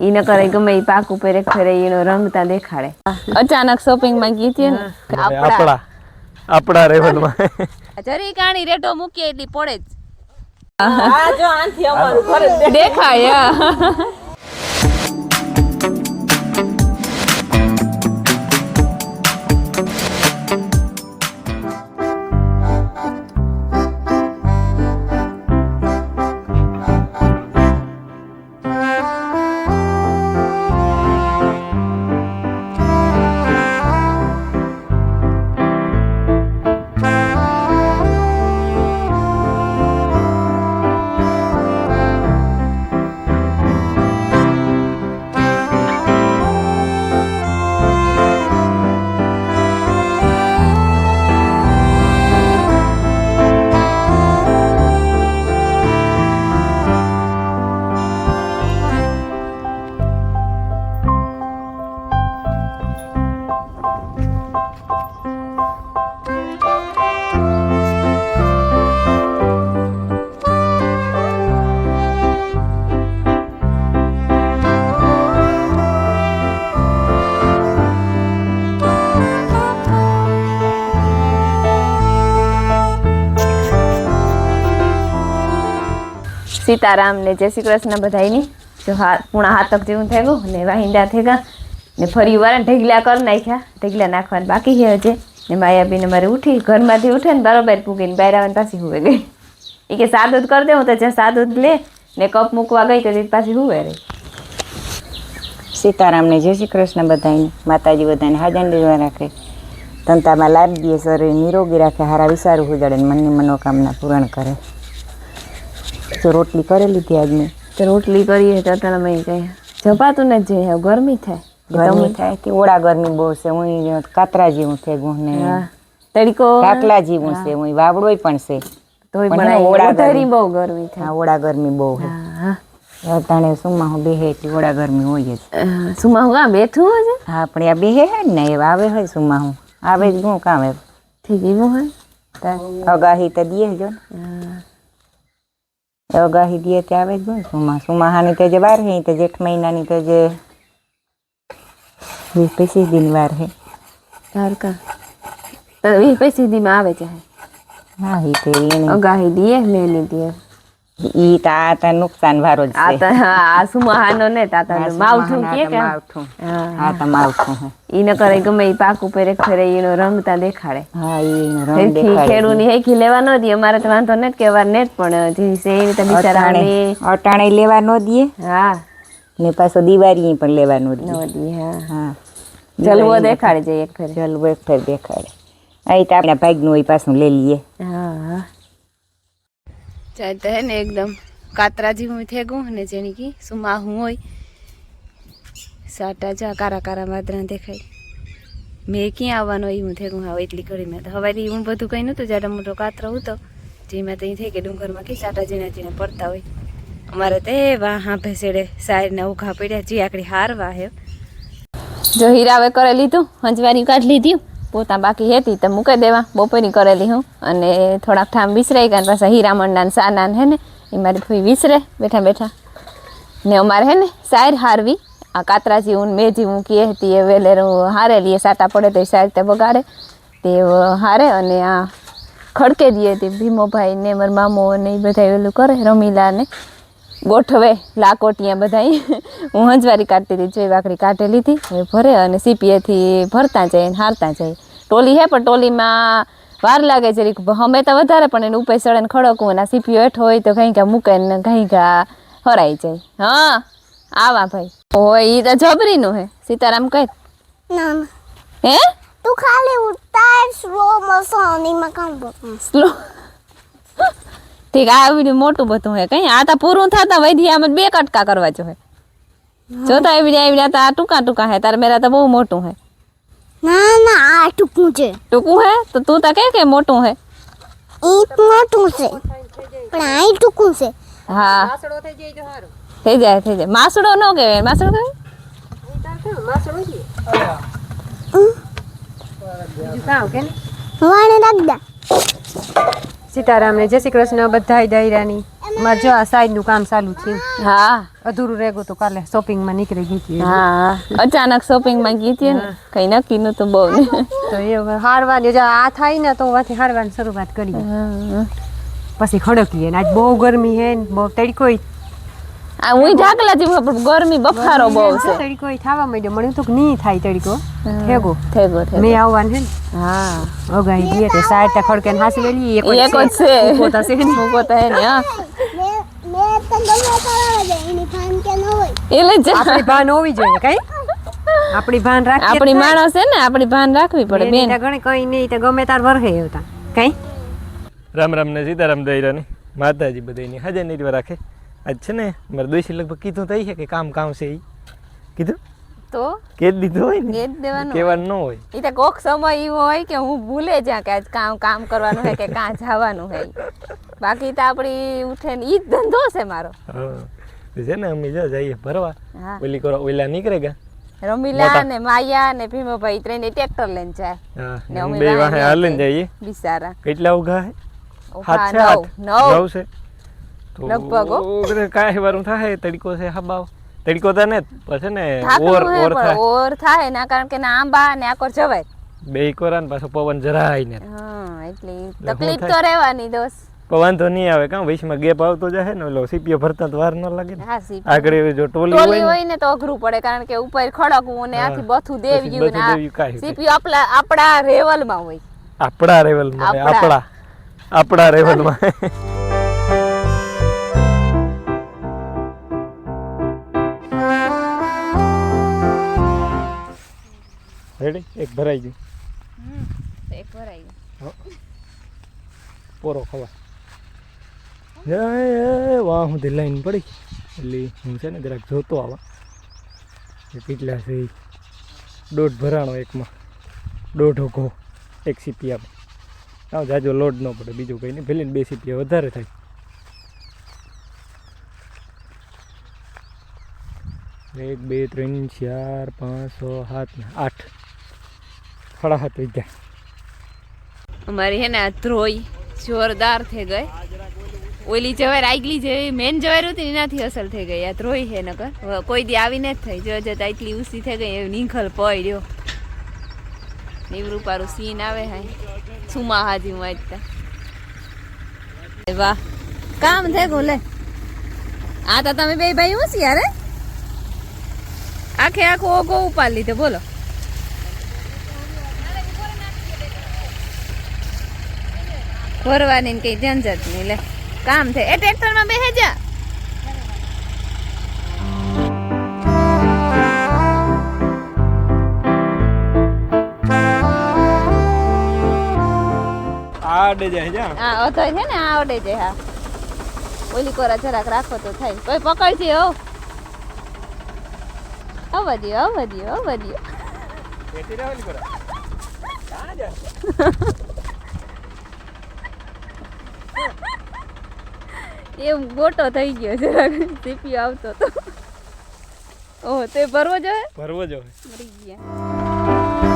ઈ ન કરે ગમે ઈ પાક ઉપર એક ફેરે એનો રંગ તા દેખાડે. અચાનક શોપિંગ માં ગઈ હતી ને આપડા રેવનમાં જરી કાણી રેટો મૂકી એટલી પડે જ. આ જો આંથી અમારું ઘર દેખાય. સીતારામ ને જય શ્રી કૃષ્ણ બધાયની. જો પૂણા હાથક જેવું થઈ ગયું ને વાહિંદા થઈ ગયા ને ફરી વાર ઢગલા કરી નાખ્યા. ઢગલા નાખવાનું બાકી છે હજે. ને માયાબીને મારે ઉઠી ઘરમાંથી ઉઠે ને બરાબર પૂગીને બહાર આવવાની પાછી હુવે ગઈ. એ કે સા દૂધ કરી દે. હું તો જ્યાં સા દૂધ લે ને કપ મૂકવા ગઈ તો પાછી હુવે રહી. સીતારામ ને જય શ્રી કૃષ્ણ બધાને. માતાજી બધાને હાજર દીવા રાખે, તંતામાં લાભ દે, શરીર નિરોગી રાખે, હારા વિચારું ઉજાડે ને મનની મનોકામના પૂરણ કરે. તો રોટલી કરી લીધી આજ મેં. તો રોટલી કરીએ તો તમે કઈ જપાતું ને જે ગરમી થાય. ગરમી થાય કે ઓળા ગરમી બહુ છે. હું કાતરા જેવું થઈ ગયું ને તડકો કાકલા જેવું છે. હું વાવડોય પણ છે તો ઓળા બહુ ગરમી થાય. ઓળા ગરમી બહુ છે. તાણે સુમા હું બેહે એટલી ઓળા ગરમી હોય જ. સુમા હું કામ બેઠું હોય. હા પણ આ બેહે હે ને એ આવે હોય સુમા હું આવે જ હું કામ એમ થઈ ગયું હોય. અગાહી તો દે જો અગાહી દે તે આવે જ ને સુમા. સુમાહાની તો જે વાર હે તો જેઠ મહિનાની તો જે 20-25 દિન વાર હે. તારકા 20-25 દિન માં આવે છે. હા ઈ તે એની અગાહી દે મેલી દે. ઈ તા નુકસાન વારો જ છે. આ સુમાહાનો ને તાતા માવઠું કે માવઠું. હા તા માવઠું હે. ઈ ન કરે ગમે ઈ પાક ઉપર એક ફેરે એનો રંગ તા દેખાડે. હા ઈનો રંગ દેખાડે. ખેડૂની હેખી લેવા ન દે. અમારે તો વાંધો નથી કેવાર ને પણ જે છે એ તો બિચારાને અટાણે લેવા ન દે. હા ને પાછો દિવાળી પણ લેવા ન દે. હા જલવો દેખાડે છે એક ફેર. જલવો એક ફેર દેખાડે. અહીં તો આપણા ભાગનું હોય પાછું લઈ લઈએ. હા ચાલ તો હે ને એકદમ કાતરા જેવું થઈ ગયું ને જેની કી સુમાહું હોય સાટા જા કારા કારા વાદરા દેખાય. મેં ક્યાં આવવાનો એ હું થઈ ગયું. હા એટલી કરી મેં તો હવારી હું બધું કંઈ નહોતું. જાડા મોટો કાતરો હતો જેમાં તો થઈ કે ડુંગરમાં કી સાટા જીણા જીણા પડતા હોય. અમારે તો વાહ હા ભેસેડે સાઈડના ઉઘા પડ્યા જે આકડી હારવા હે. જો હીરાવે કરી લીધું, હંજવારી કાઢી લીધી, પોતા બાકી હતી તો મૂકી દેવા. બપોરની કરેલી હું અને થોડાક ઠામ વિસરાઈ ગયા. પાછા હીરામણના સાના હે ને એ મારી ફઈ વિસરે બેઠા બેઠા ને અમારે હે ને સાયર હારવી. આ કાતરા જેવું મેં જેવું કહે હતી એ વેલેરું હારેલી. સાટા પડે તો એ સાયર તે બગાડે તે હારે. અને આ ખડકે દઈએ તે ભીમોભાઈ ને મારા મામો ને એ બધા એલું કરે. રમીલા ને ગોઠવે લાકોટિયા બધા. હું હંજવારી કાઢતી હતી. જોઈ વાકડી કાઢી લીધી એ ભરે અને સીપીએથી ભરતા જાય ને હારતા જાય. ટોલી હે પણ ટોલીમાં વાર લાગે જરીક. અમે તો વધારે પણ એને ઉપર સડે ને ખડકવું અને સીપીઓ હેઠો હોય તો ઘઈ ઘા મૂકે ને ઘઈ ઘા હરાઈ જાય. હા આવા ભાઈ હોય ઈ તો જબરીનું હે. સીતારામ કઈ હે તું ખાલી ઉતાર સ્લો મોશનમાં કામ સ્લો ઠીક. આ વિડિયો મોટું બધું હે કઈ. આ તો પૂરું થતા વધી આમ 2 કટકા કરવા જો હે. જોતા આવી આ ટૂંકા ટૂંકા હે. તારે મેરા તો બહુ મોટું હે. ના ના આ ટૂંકું છે. ટૂંકું હે તો તું તો કે મોટું હે. ઈ મોટું છે પણ આ ટૂંકું છે. હા માસડો થઈ જાય તો હારું. થઈ જાય. માસડો નો કહેવાય. માસડો કહેવાય. માસડો છે. કાવ કે વાણે દાદા. સીતારામ ને જય શ્રી કૃષ્ણ બધાય દાયરાની. મારે જો આ સાઈડનું કામ ચાલુ છે હા અધૂરું રહી ગયું તો કાલે શોપિંગમાં નીકળી ગઈ હતી હા અચાનક શોપિંગમાં ગઈ હતી ને કઈ નક્કી નતું બહુ ને તો એ હવે હારવાની જો આ થાય ને તો વાથી હારવાની શરૂઆત કરી પછી ખડકીએ ને આજ બહુ ગરમી હે ને બહુ તડકો આ હું ઢાકલા જેવું ગરમી બફારો બહુ છે તડકો થવા માંડ્યો મને તો નહીં થાય તડકો થેગો થેગો મેં આવવાનું હે ને હા અગાઈ દે તે સાઈડ ખડકે ને હાસી વેલી એક જ છે પોતા છે ને હું પોતા હે ને હા મેં તો ગમે કરાવવા દે એની ફાન કે ન હોય એટલે જ આપણી ભાન હોવી જોઈએ કઈ આપણી ભાન રાખી આપણી માણસ છે ને આપણી ભાન રાખવી પડે બેન ઘણી કઈ નહીં તો ગમે તાર વરહે આવતા કઈ રામ રામ ને સીતારામ દઈરાની માતાજી બધાની હાજર નીરવા રાખે આજ છે ને મારે દોશી લગભગ કીધું તો છે કે કામ છે એ કીધું તો કે દીધું હોય ને ગેટ દેવાનું કહેવાનું ન હોય એ તો કોક સમય એવો હોય કે હું ભૂલે જા કે આજ કામ કરવાનું હોય કે કાં જવાનું હોય બાકી તો આપણી ઉઠે ને ઈ જ ધંધો છે મારો હા છે ને અમે જો જઈએ ભરવા હા ઓલી કરો ઓલા નીકળે ગયા રમીલા ને માયા ને ભીમભાઈ ત્રણે ટ્રેક્ટર લઈને જાય હા ને અમે બે વાહે વાહે હાલીને જઈએ બિચારા કેટલા ઉઘા હે ઓહા, હાથ છે હાથ નવ નવ છે તો લગભગ હો. કાંઈ વારું થાય તડકો છે હબાવ તડકો તો ને પછી ને થાકવું ઓર હે ઓર પણ થાય ઓર થાય ના કારણ કે ના આંબા ને આકોર જવાય બે કોરા ને પાછો પવન જરાય ને હા એટલે હું તકલીફ તો થાય? રહેવાની દોસ્ત પવન તો નહીં આવે કાં વૈશમાં ગેપ આવતો જાય ને ઓલો સીપીઓ ભરતા તો વાર ન લાગે ને હા સીપ આગળ જો ટોલી ટોલી હોય ને હોય ને તો અઘરું પડે કારણ કે ઉપર ખડકવું ને હા. આથી બથું પછી દેવ્યું બધું ને દેવ્યું કાંઈ સીપી આપણા રેવલમાં હોય આપણા લેવલમાં આપણા. આપણા લેવલમાં રેડી એક ભરાઈ ગયું એક વાર આવી પોરો ખવા જય વાહ હું લાઈન પડી એટલે હું છે ને જરાક જોતો આવા કે કેટલા છે ઈ. દોઢ ભરાણો એકમાં દોઢો ઘો એક સીપી આપે આવ જાજો લોડ ન પડે બીજું કંઈ નહીં ભલે ને બે સીપીયા વધારે થાય એક બે ત્રણ ચાર પાંચ છ સાત ને આઠ 7:30 વાગ્યા અમારી હે ને આ ધ્રોઈ જોરદાર થઈ ગઈ ઓલી જવાર આગલી જેવી મેન જવાર હતી ને એનાથી અસર થઈ ગઈ આ ધ્રોઈ હે નકર કોઈ દી આવીને જ થઈ જો જતા એટલી ઊંચી થઈ ગઈ એવું નીંખલ પડ્યો નીવરૂપારું સીન આવે હાય સુમા હાજી વાંચતા વાહ કામ થઈ ગયું લે આ તો તમે બે ભાઈ હોશિયાર હે આખે આખો ઓગો ઉપાડ લીધો બોલો ભરવાની કઈ ઝંઝટ નહીં લે કામ થાય એ ટ્રેક્ટરમાં બેહે જા આડે જાય જા હા અધર છે ને આ ઓડે જાય હા ઓલી કોરા જરાક રાખો તો થાય કોઈ પકડજે હો વધ્યો બેટી રહેલી પર ક્યાં જા એમ ગોટો થઈ ગયો જરાક સીપી આવતો તો ઓહ તે ભરવો જોઈએ ભરવો જો મરી ગયા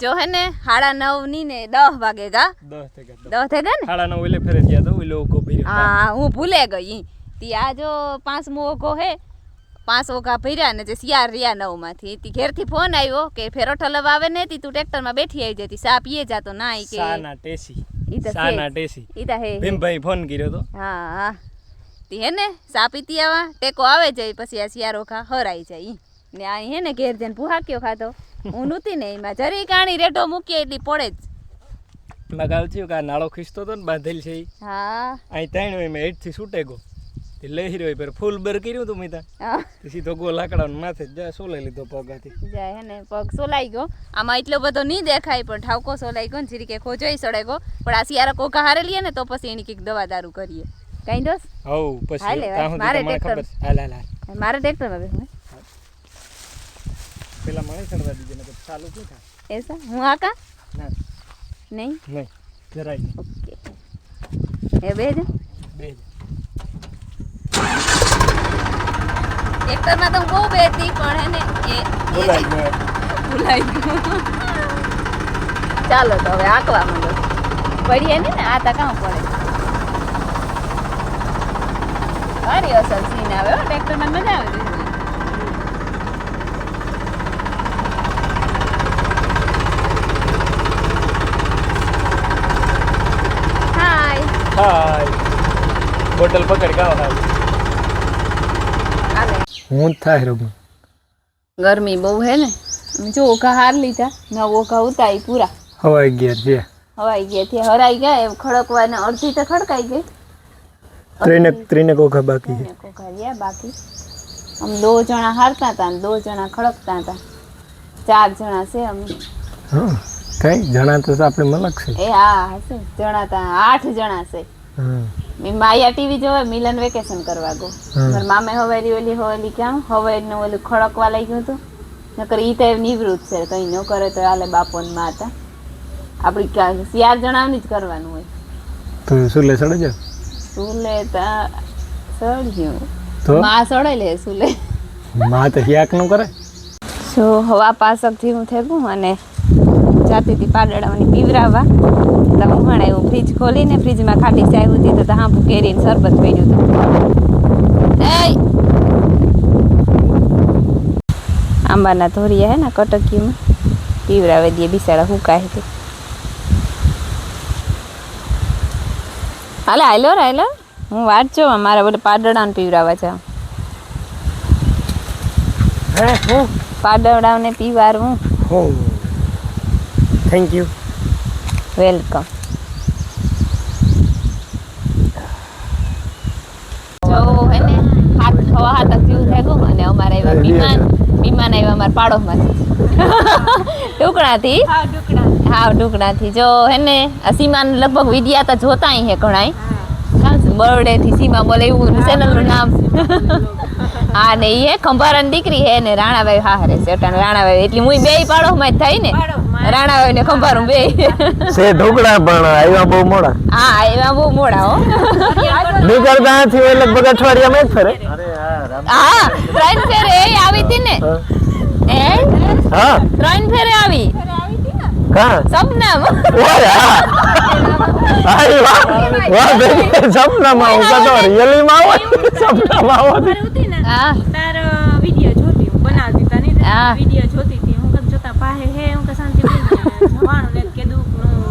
જો હે ને 9:30 ની ને 10 વાગે ગા 10 થઈ ગયા 10 થઈ ગયા ને 9:30 ઓલે ફેરે ગયા તો ઓલો ઓકો ભર્યો હા હું ભૂલે ગઈ તી આ જો 5મો ઓઘો હે 5 ઓઘા ભર્યા ને જે સિયાર રહ્યા 9 માંથી તી ઘેરથી ફોન આવ્યો કે ફેરો ઠલવા આવે ને તી તું ટ્રેક્ટરમાં બેઠી આવી જતી સા પીએ જાતો ના ઈ કે સાના ટેસી ઈ તો સાના ટેસી ઈ તો હે ભીમભાઈ ફોન કર્યો તો હા હા તી હે ને સા પીતી આવા ટેકો આવે જાય પછી આ સિયાર ઓઘા હરાઈ જાય ને આ હે ને ઘેર જઈને પુહાક્યો ખાતો હું નહોતી ને એમાં જરી કાણી રેટો મૂકીએ એટલી પડે જ મગાવ થયું કે આ નાળો ખીચતો હતો ને બાંધેલ છે ઈ. હા અહીં ત્રણ હોય મેં હેઠથી છૂટે ગયો તે લઈ રહ્યો પર ફૂલ બર કર્યું તું મેં હા. સીધો ગો લાકડાનો માથે જ જા સોલાઈ લીધો પગાથી. જાય હે ને પગ સોલાઈ ગયો આમાં એટલો બધો નહીં દેખાય પણ ઠાવકો સોલાઈ ગયો ને જીરીકે ખોજોય સડે ગયો પણ આ સિયારા કોકા હારે લઈએ ને તો પછી એની કંઈક દવા દારૂ કરીએ કઈ દોસ્ત હવ પછી હાલે, ત્યાં સુધી મારે તમને ટ્રેક્ટર. ખબર છે. હાલ હાલ હાલ મારે ટ્રેક્ટરમાં બેસવું પેલા મને ચડવા દીધે ને તો ચાલુ શું થાય એસા હું આકા ના નહીં નહીં જરાય નહીં ઓકે એ બે જ બે જ. ટ્રેક્ટરમાં તો હું બહુ બેતી પણ હે ને એ બોલાઈ ગયો ભૂલાઈ ગયું ચાલો તો હવે આંકવા માંડો પડીએ ને આતા કાં પડે સારી અસર સીન આવે હો ટ્રેક્ટરમાં મજા આવે છે હાય હાય બોટલ પકડ ગાવ હાલ હાલે હું જ થાય રમું ગરમી બહુ હે ને જો ઓઘા હાર લીધા નવ ઓઘા ઉતારી પૂરા હવાઈ ગયા છે હવાઈ ગયા થી હરાઈ ગયા એમ ખડકવાને અડધી તો ખડકાઈ ગઈ ત્રીને કોખા બાકી છે ઓઘા રહ્યા બાકી हम 2 जना हारता था 2 जना खड़कता था 4 जना से हम હા કઈ જણા તો આપણે મલક છે ए हाँ हसे जना था 8 जना से હા मैं माया टीवी जो मिलन वेकेशन करवा गो मार मामे हवेली होली क्या हवेली ने ओली खड़कवा लई गयो तो नकर ई ते निवृत्त છે કઈ ન કરે તો આલે બાપો ને માતા આપડી 4 જણાની જ કરવાનું હોય તો સુલે સડે જા સુલે તા સડ્યું તો માં સડે લે સુલે માં તો યાક નું કરે સો હવા પાસક જેવું થયું અને જાતી હતી પાડડાની પીવરાવા તો હું એવું ફ્રીજ ખોલીને ફ્રીજમાં ખાટી ચાય હતી તો હાંપું કેરીને શરબત પડ્યું હતું એ આંબાના ધોરિયા હે ને કટકીમાં પીવરાવે દે બિચારા હુકાય છે હાલે હાલો રાયલો હું વાંચજો મારા બોલે પાડડાને પીવરાવા છે પાડડાને પીવારવું હો થેન્ક યુ વેલકમ જો હે ને હાથ હવા હાથ જેવું થઈ ગયું અને અમારા એવા વિમાન આવ્યા અમારા પાડોશમાંથી ટુકડાથી હા ટુકડાથી જો હે ને આ સીમાન લગભગ વિડિયા તો જોતા હે ઘણાય બર્થડે થી સીમા બોલે એવું ચેનલ નું નામ હા ને એ ખંભારાની દીકરી હે ને રાણાભાઈ હારે છે રાણાભાઈ એટલે હું બે પાડોશ માં જ થાય ને રાણાભાઈ ને ખંભારું બે સે ઢોકળા પણ આવ્યા બહુ મોડા હા આવ્યા બહુ મોડા હો નીકળતા નથી હોય લગભગ અઠવાડિયામાં જ ફરે હા 3 ફેરે એ આવી હતી ને એ હા 3 ફેરે આવી કા સપનામ ઓય આઈ વાહ વાહ બેન સપનામાં હું કતો રિયલીમાં આવો સપનામાં આવો હા તાર વિડિયો જોતી હું બનાવતી તાની હા. વિડિયો જોતી હતી હું કમ જોતા પાહે હે હું કે શાંતિ જવાનું ને કે દુખનું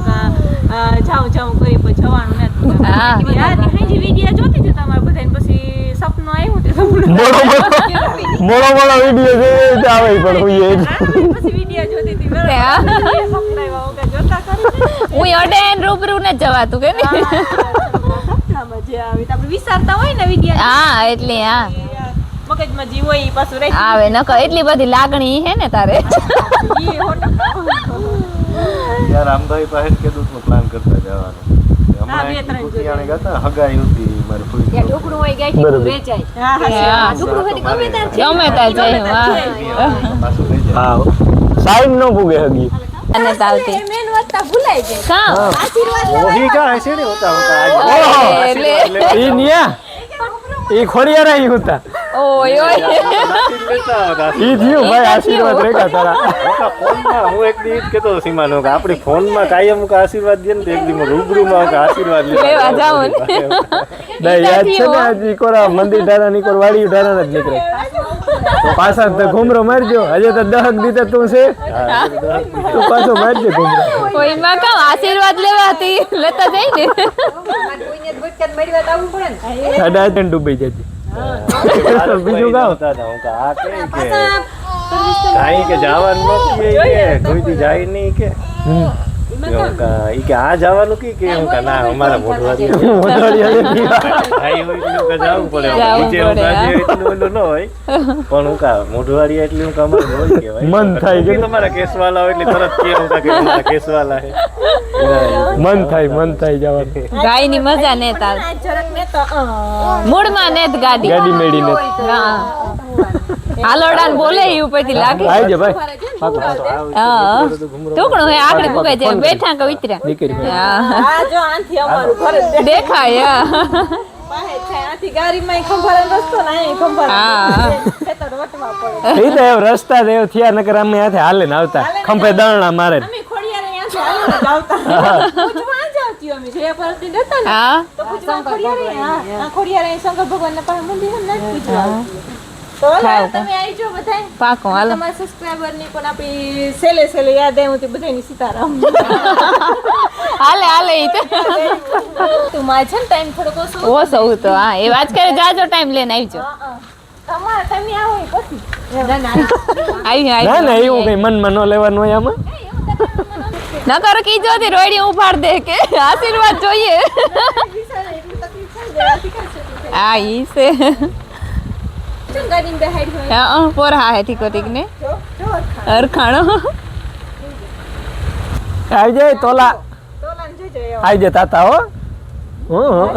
જાઉં કરી પછી જવાનું ને હા. હાજી વિડિયો જોતી હતી તમારે બધાને પછી સપનું આવ્યું તે મોડો વિડીયો જોઈ તો આવે પણ હું એ પછી વિડિયો જોતી હતી તે હા. સપના આવ્યા હું કે જોતા કરી હું અડે રૂબરૂ ને જવાતું કે ને સપનામાં જે આવી તો આપણે વિચારતા હોય ને વિડિયો હા એટલે હા મગજમાં જીવ હોય ઈ પાછું રહી આવે નકર એટલી બધી લાગણી હે ને તારે ઈ હોટલ યાર રામભાઈ પાસે ખેડૂતનો પ્લાન કરતા જવાનો હા, બે ત્રણ હમણાં ગયા હગાઈ હતી મારી ફૂઈ ઢોકળું હોય ગાય કીધું વેચાય હા હા. ઢોકળું હોય ગમે ત્યાં ગમે ત્યાં જઈ વાહ પાછું લઈ જાય હા સાઈડ નો પૂગે હગી અને તાવતી મેન વાતતા ભૂલાઈ જાય કાં वही का ऐसे नहीं होता होता आज એટલે ઈ નિયા ઈ ખોડિયાર આઈ હતા ઓય ઓય लेता होगा ઈ થયું ભાઈ આશીર્વાદ રેખા તારા फोन में હું એક દી કહેતો સીમાનો કે આપણી ફોન માં કાયમ કા આશીર્વાદ દે ને તો એક દી રૂબરૂ માં કા આશીર્વાદ લેવા જાવ ને ના યાદ છે ને આજી કોરા મંદિર ઢારા ની કોર વાડી ઢારા જ નીકળે તો પાછા તો ઘુમરો મારજો હજે તો દહક દીધા તું છે તું પાછો મારજો ઘુમરો કોઈ માં કાં આશીર્વાદ લેવાતી લેતા જઈ ને કોઈને ભટકાત મળવા તો આવવું પડે ને સાડા આઠ ડૂબી જતી બીજું ગાવ હોતા હતા હું કા આ કે કાઈ કે જવાનું નથી કે કોઈ દી જાય નહીં કે ઈ કે આ જવાનું કે હું કે ના અમારા મોઢવાડી મોઢવાડિયા ભાઈ હોય એટલું કે જવું પડે જવું નીચે પડે, ઉભા હા. છે એટલું ઓલું ન હોય પણ હું કા મોઢવાડી એટલી હું કામ હોય કેવાય મન થાય કે તમારા કેસવાલા હોય એટલે તરત કે હું કા કે તમારા કેસવાલા હે મન થાય જવાનું ગાયની મજા ને તાર મૂળમાં ને જ ગાડી ગાડી મેળીને હા હાલોડાન બોલે ઈ ઉપરથી લાગે આવજે ભાઈ પાકો હા ટુકડું હે આકડી પુકાઈ જાય બેઠા કે ઉતર્યા નીકળી હા આ જો આંથી અમારું ઘર જ દેખાય હા પાસે છે આંથી ગાડીમાં ખંભાળે રસ્તો ને અહીંયા ખંભાળે હા. ખેતર વટવા પડે એ તો એમ રસ્તા જ એવ થયા નકર અમે હાથે હાલે ને આવતા ખંભે દળણા મારે અમે ખોડિયારે અહીંયાથી હાલીને જ આવતા પૂછવા જ આવતી અમે જે પરથી જતા ને હા તો પૂછવા ખોડિયારે હા ખોડિયારે અહીં શંકર ભગવાનના પાસે મંદિર છે ને જ પૂછવા આવતી. તો ઓલા તમે આવી જાઓ બધાય પાકો હાલો તમારા સબસ્ક્રાઇબર ની પણ આપણી સેલે યાદ આવ્યું તે બધાની સીતારામ હાલે હાલે ઈ તો તું માં છે ને ટાઈમ થોડોક ઓછો ઓ સૌ તો હા એ વાત કરે જાજો ટાઈમ લઈને આવજો તમારે તમે આવો એ પછી આવી ના ના એવું કઈ મનમાં ન લેવાનું હોય આમાં નકર કીજો થી રોડી ઉપાડ દે કે આશીર્વાદ જોઈએ હા ઈ છે ગાડી બેહાડી હોય હા પોર હા હે ઠીકો ઠીક ને અરખાણો આવજે તોલા તોલાન જોજો આવજે તાતા હો હું